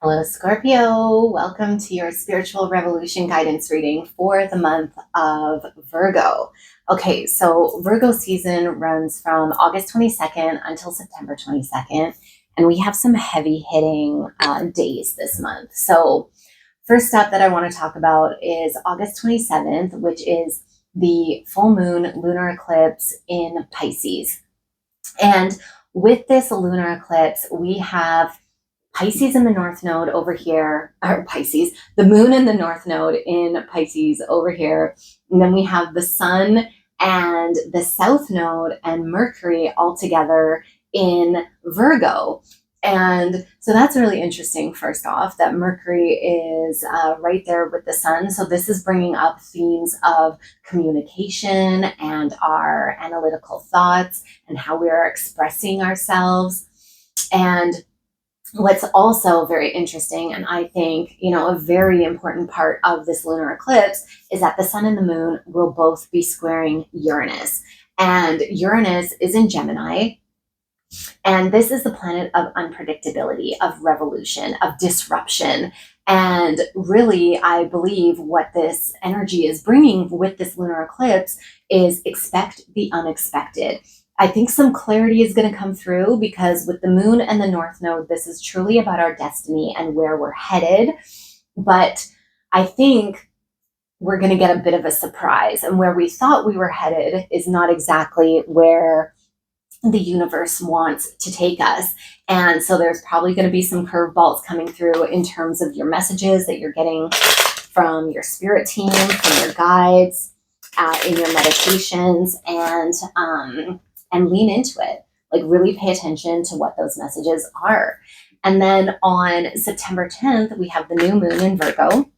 Hello, Scorpio. Welcome to your spiritual revolution guidance reading for the month of Virgo. Okay, so Virgo season runs from August 22nd until September 22nd, and we have some heavy hitting days this month. So, first up that I want to talk about is August 27th, which is the full moon lunar eclipse in Pisces. And with this lunar eclipse, we have Pisces in the North Node over here, or Pisces, the moon in the North Node in Pisces over here. And then we have the sun and the South Node and Mercury all together in Virgo. And so that's really interesting, first off, that Mercury is right there with the sun. So this is bringing up themes of communication and our analytical thoughts and how we are expressing ourselves. And what's also very interesting, and I think, a very important part of this lunar eclipse is that the sun and the moon will both be squaring Uranus. And Uranus is in Gemini. And this is the planet of unpredictability, of revolution, of disruption. And really, I believe what this energy is bringing with this lunar eclipse is expect the unexpected. I think some clarity is going to come through because with the moon and the North Node, this is truly about our destiny and where we're headed. But I think we're going to get a bit of a surprise, and where we thought we were headed is not exactly where the universe wants to take us. And so there's probably going to be some curveballs coming through in terms of your messages that you're getting from your spirit team, from your guides, in your meditations, and lean into it. Like, really pay attention to what those messages are. And then on September 10th, we have the new moon in Virgo.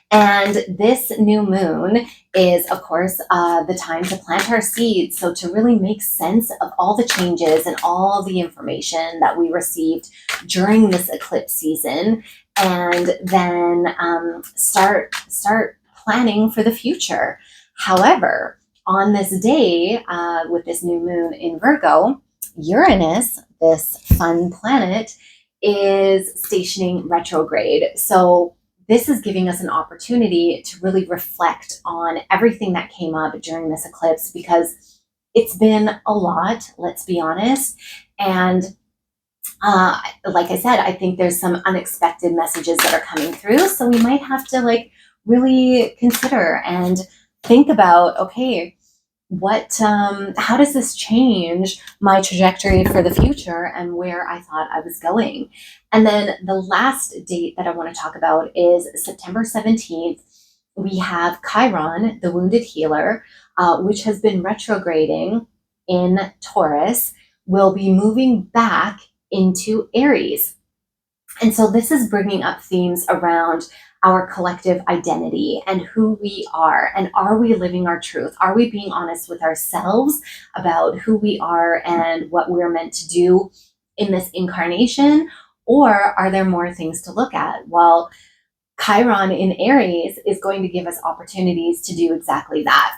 And this new moon is, of course, the time to plant our seeds. So to really make sense of all the changes and all the information that we received during this eclipse season, and then start planning for the future. However, on this day, with this new moon in Virgo, Uranus, this fun planet, is stationing retrograde. So this is giving us an opportunity to really reflect on everything that came up during this eclipse, because it's been a lot, let's be honest. And like I said, I think there's some unexpected messages that are coming through. So we might have to really consider and think about, okay, how does this change my trajectory for the future and where I thought I was going? And then the last date that I want to talk about is September 17th. We have Chiron, the wounded healer, which has been retrograding in Taurus, will be moving back into Aries. And so this is bringing up themes around our collective identity and who we are, and are we living our truth? Are we being honest with ourselves about who we are and what we're meant to do in this incarnation? Or are there more things to look at? Well, Chiron in Aries is going to give us opportunities to do exactly that.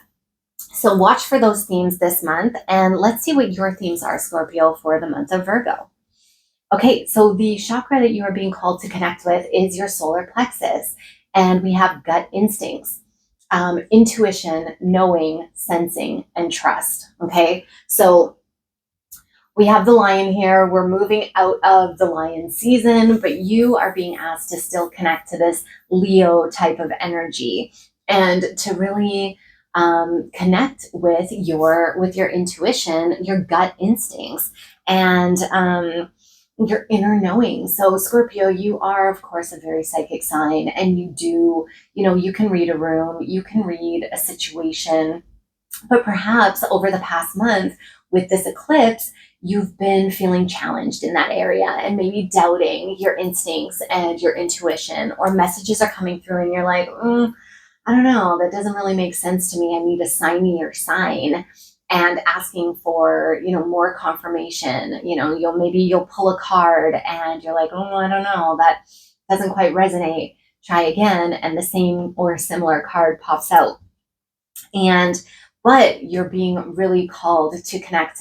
So watch for those themes this month, and let's see what your themes are, Scorpio, for the month of Virgo. Okay, so the chakra that you are being called to connect with is your solar plexus, and we have gut instincts, intuition, knowing, sensing, and trust. Okay, so we have the lion here. We're moving out of the lion season, but you are being asked to still connect to this Leo type of energy and to really connect with your intuition, your gut instincts, and your inner knowing. So Scorpio, you are, of course, a very psychic sign, and you can read a room, you can read a situation, but perhaps over the past month with this eclipse, you've been feeling challenged in that area and maybe doubting your instincts and your intuition, or messages are coming through and you're like, I don't know, that doesn't really make sense to me. I need a sign sign. And asking for, more confirmation. You'll pull a card and you're like, oh, I don't know, that doesn't quite resonate. Try again, and the same or similar card pops out. But you're being really called to connect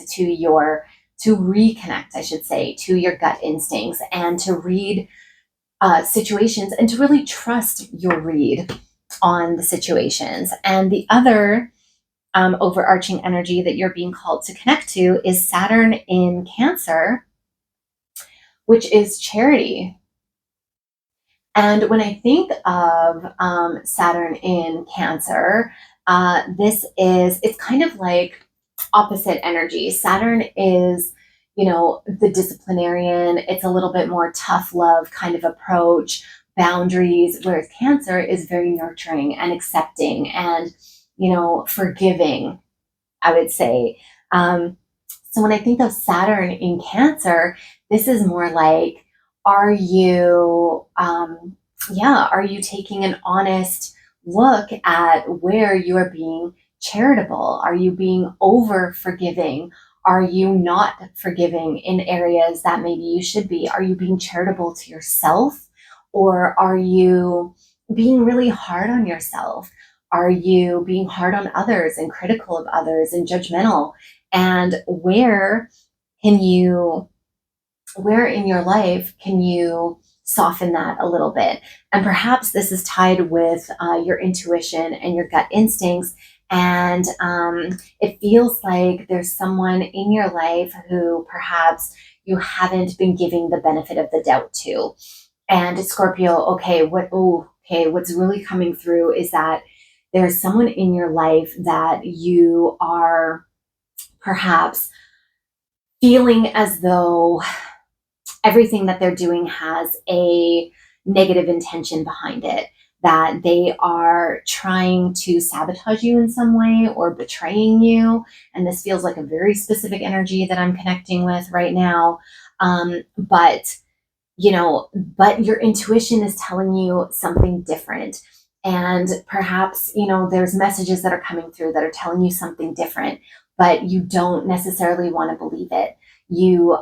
to reconnect, I should say, to your gut instincts, and to read situations, and to really trust your read on the situations. And the other overarching energy that you're being called to connect to is Saturn in Cancer, which is charity. And when I think of Saturn in Cancer, it's kind of like opposite energy. Saturn is, the disciplinarian. It's a little bit more tough love kind of approach, boundaries, whereas Cancer is very nurturing and accepting and, forgiving, I would say. So when I think of Saturn in Cancer, this is more like, are you, are you taking an honest look at where you are being charitable? Are you being over forgiving? Are you not forgiving in areas that maybe you should be? Are you being charitable to yourself? Or are you being really hard on yourself? Are you being hard on others and critical of others and judgmental? And where in your life can you soften that a little bit? And perhaps this is tied with your intuition and your gut instincts. And it feels like there's someone in your life who perhaps you haven't been giving the benefit of the doubt to. And Scorpio, what's really coming through is that there's someone in your life that you are perhaps feeling as though everything that they're doing has a negative intention behind it, that they are trying to sabotage you in some way or betraying you. And this feels like a very specific energy that I'm connecting with right now. But your intuition is telling you something different. And perhaps, there's messages that are coming through that are telling you something different, but you don't necessarily want to believe it. You're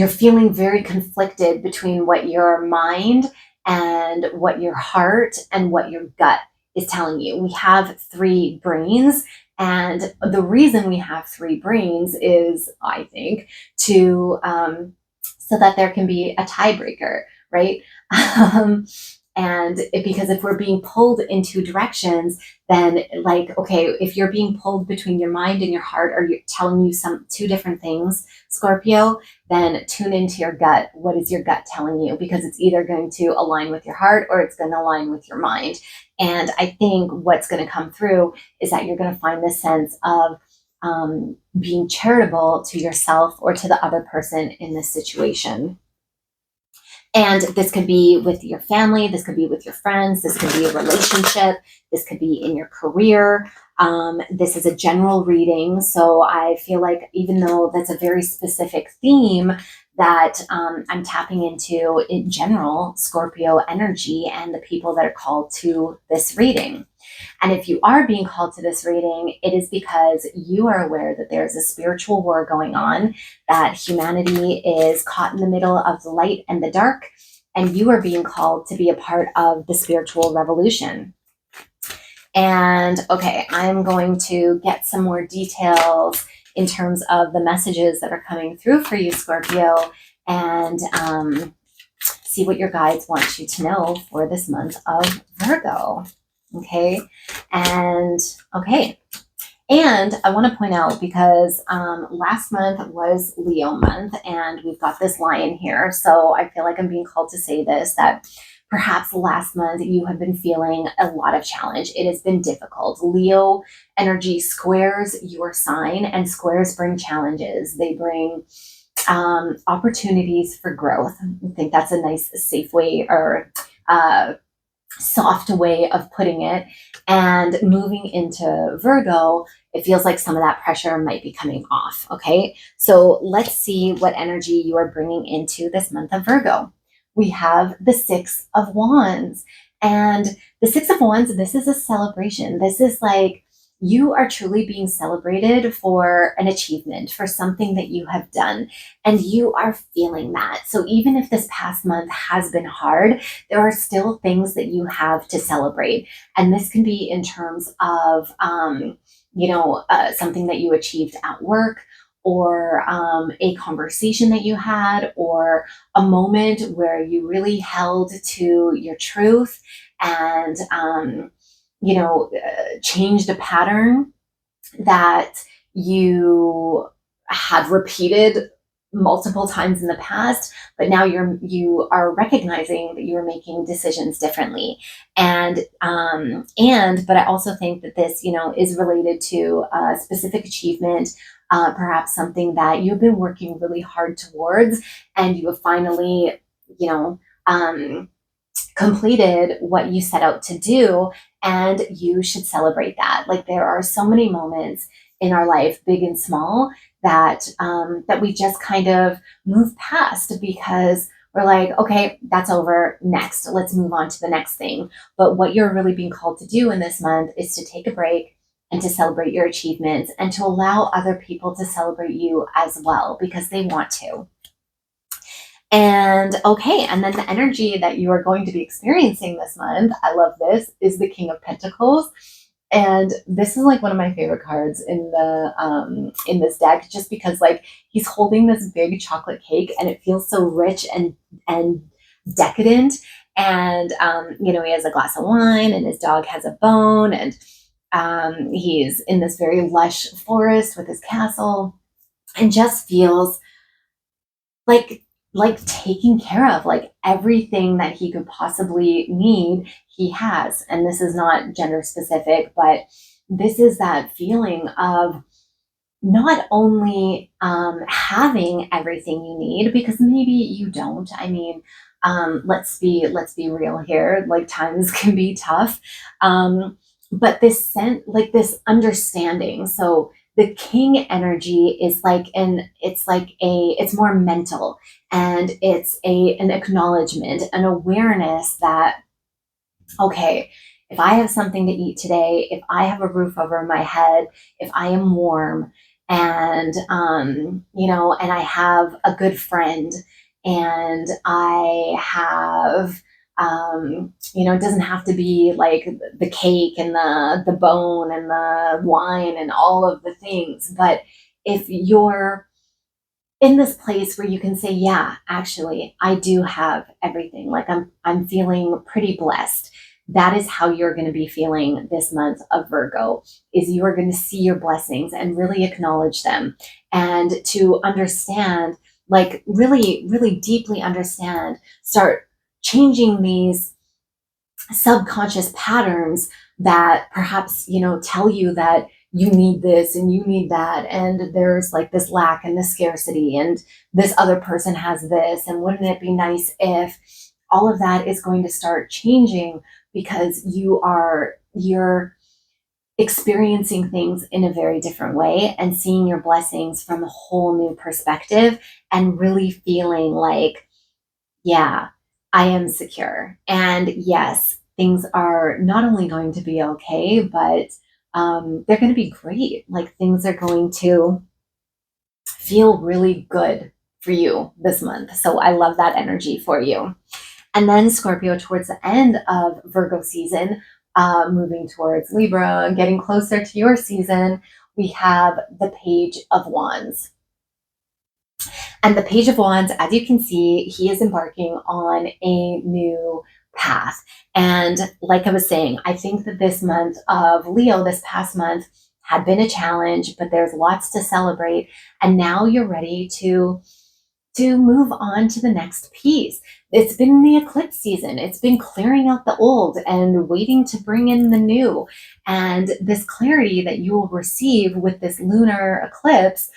feeling very conflicted between what your mind and what your heart and what your gut is telling you. We have three brains, and the reason we have three brains is, I think, to so that there can be a tiebreaker, right? Because if we're being pulled in two directions, then if you're being pulled between your mind and your heart, or you're telling you two different things, Scorpio, then tune into your gut. What is your gut telling you? Because it's either going to align with your heart or it's going to align with your mind. And I think what's going to come through is that you're going to find this sense of being charitable to yourself or to the other person in this situation. And this could be with your family, this could be with your friends, this could be a relationship, this could be in your career. This is a general reading, so I feel like even though that's a very specific theme, that I'm tapping into in general Scorpio energy and the people that are called to this reading. And if you are being called to this reading, it is because you are aware that there's a spiritual war going on, that humanity is caught in the middle of the light and the dark, and you are being called to be a part of the spiritual revolution. And okay, I'm going to get some more details in terms of the messages that are coming through for you, Scorpio, and see what your guides want you to know for this month of Virgo. Okay. And I want to point out, because last month was Leo month, and we've got this lion here. So I feel like I'm being called to say this, that perhaps last month you have been feeling a lot of challenge. It has been difficult. Leo energy squares your sign, and squares bring challenges. They bring opportunities for growth. I think that's a nice, safe way, or soft way of putting it. And moving into Virgo, it feels like some of that pressure might be coming off. Okay, so let's see what energy you are bringing into this month of Virgo. We have the Six of Wands, and the Six of Wands, this is a celebration. This is like you are truly being celebrated for an achievement, for something that you have done, and you are feeling that. So even if this past month has been hard, there are still things that you have to celebrate. And this can be in terms of, something that you achieved at work, or a conversation that you had, or a moment where you really held to your truth and, changed a pattern that you had repeated multiple times in the past, but now you are recognizing that you are making decisions differently. But I also think that this, is related to a specific achievement, perhaps something that you've been working really hard towards, and you have finally, you know, completed what you set out to do, and you should celebrate that. Like, there are so many moments in our life, big and small, that we just kind of move past because we're like, okay, that's over. Next, let's move on to the next thing. But what you're really being called to do in this month is to take a break and to celebrate your achievements and to allow other people to celebrate you as well because they want to. And okay, and then the energy that you are going to be experiencing this month, I love this, is the King of Pentacles. And this is like one of my favorite cards in this deck, just because like he's holding this big chocolate cake and it feels so rich and decadent. And he has a glass of wine and his dog has a bone, and he's in this very lush forest with his castle, and just feels like taken care of, like everything that he could possibly need, he has. And this is not gender specific, but this is that feeling of not only having everything you need, because maybe you don't. I mean, let's be real here. Like, times can be tough, but this this understanding. So the king energy is it's more mental, and it's an acknowledgement, an awareness that, okay, if I have something to eat today, if I have a roof over my head, if I am warm, and and I have a good friend, and I have it doesn't have to be like the cake and the bone and the wine and all of the things, but if you're in this place where you can say, yeah, actually, I do have everything. Like, I'm feeling pretty blessed. That is how you're going to be feeling this month of Virgo, is you are going to see your blessings and really acknowledge them, and to understand, like really, really deeply understand, start changing these subconscious patterns that perhaps, tell you that you need this and you need that, and there's like this lack and this scarcity, and this other person has this, and wouldn't it be nice if, all of that is going to start changing because you're experiencing things in a very different way and seeing your blessings from a whole new perspective, and really feeling like, yeah, I am secure. And yes, things are not only going to be okay, but they're going to be great. Like, things are going to feel really good for you this month. So I love that energy for you. And then Scorpio, towards the end of Virgo season, moving towards Libra, getting closer to your season, we have the Page of Wands. And the Page of Wands, as you can see, he is embarking on a new path. And like I was saying, I think that this month of Leo, this past month, had been a challenge, but there's lots to celebrate. And now you're ready to move on to the next piece. It's been the eclipse season. It's been clearing out the old and waiting to bring in the new. And this clarity that you will receive with this lunar eclipse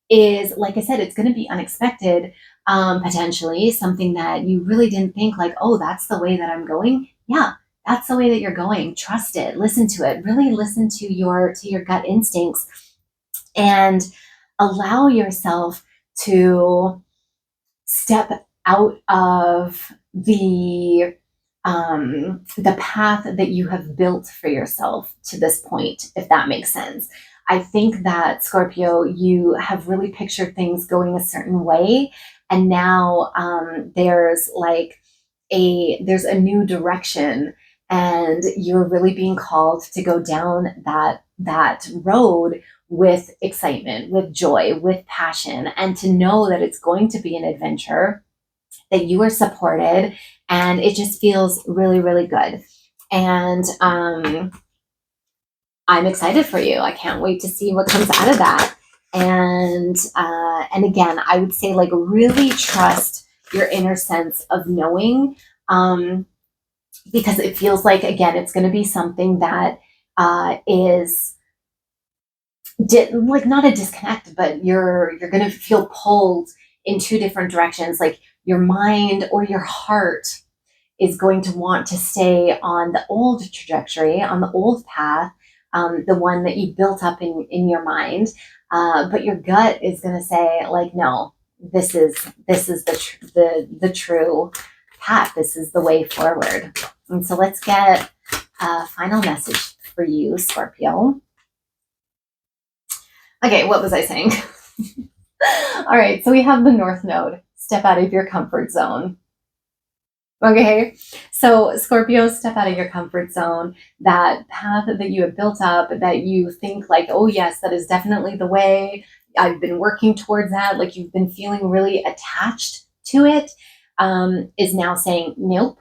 is, like I said, it's going to be unexpected, potentially something that you really didn't think, like, oh, that's the way that I'm going. Yeah, that's the way that you're going. Trust it. Listen to it. Really listen to your gut instincts, and allow yourself to step out of the path that you have built for yourself to this point, if that makes sense. I think that, Scorpio, you have really pictured things going a certain way, and now there's a new direction, and you're really being called to go down that road with excitement, with joy, with passion, and to know that it's going to be an adventure, that you are supported, and it just feels really, really good. And I'm excited for you. I can't wait to see what comes out of that. And again, I would say, like, really trust your inner sense of knowing, because it feels like, again, it's going to be something that is like not a disconnect, but you're going to feel pulled in two different directions. Like, your mind or your heart is going to want to stay on the old trajectory, on the old path, the one that you built up in your mind. But your gut is going to say, like, no, this is the true path. This is the way forward. And so let's get a final message for you, Scorpio. Okay, what was I saying? All right, so we have the North Node. Step out of your comfort zone. Okay, so Scorpio, step out of your comfort zone. That path that you have built up, that you think like, oh yes, that is definitely the way. I've been working towards that. Like, you've been feeling really attached to it, is now saying, nope.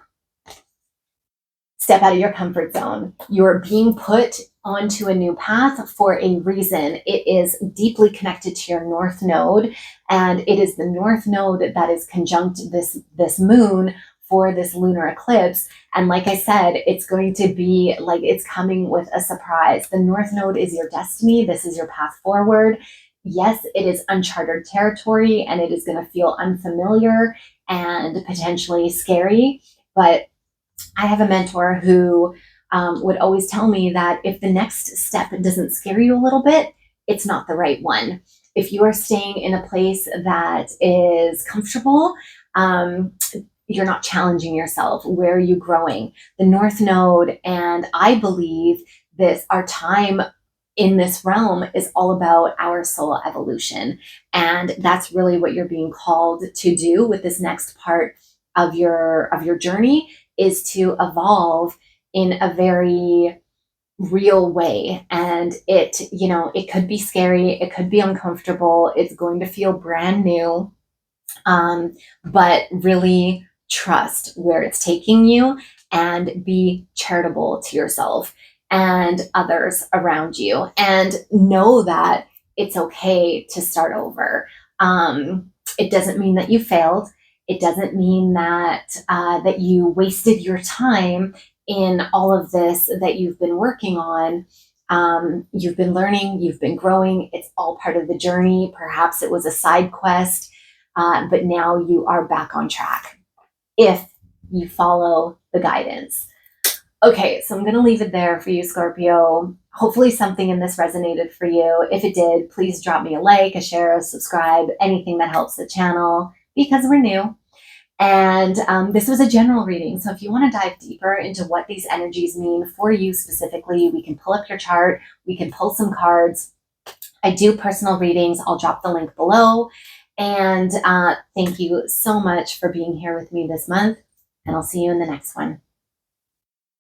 Step out of your comfort zone. You're being put onto a new path for a reason. It is deeply connected to your North Node, and it is the North Node that is conjunct this moon for this lunar eclipse. And like I said, it's going to be like, it's coming with a surprise. The North Node is your destiny. This is your path forward. Yes, it is uncharted territory, and it is going to feel unfamiliar and potentially scary, but I have a mentor who would always tell me that if the next step doesn't scare you a little bit, it's not the right one. If you are staying in a place that is comfortable, you're not challenging yourself. Where are you growing? The North Node, and I believe this, our time in this realm is all about our soul evolution. And that's really what you're being called to do with this next part of your journey, is to evolve in a very real way. And it could be scary, it could be uncomfortable, it's going to feel brand new, but really trust where it's taking you, and be charitable to yourself and others around you, and know that it's okay to start over. It doesn't mean that you failed. It doesn't mean that that you wasted your time in all of this that you've been working on. You've been learning, you've been growing. It's all part of the journey. Perhaps it was a side quest, but now you are back on track if you follow the guidance. Okay, so I'm going to leave it there for you, Scorpio. Hopefully something in this resonated for you. If it did, please drop me a like, a share, a subscribe, anything that helps the channel, because we're new. And this was a general reading. So if you want to dive deeper into what these energies mean for you specifically, we can pull up your chart. We can pull some cards. I do personal readings. I'll drop the link below. And thank you so much for being here with me this month. And I'll see you in the next one.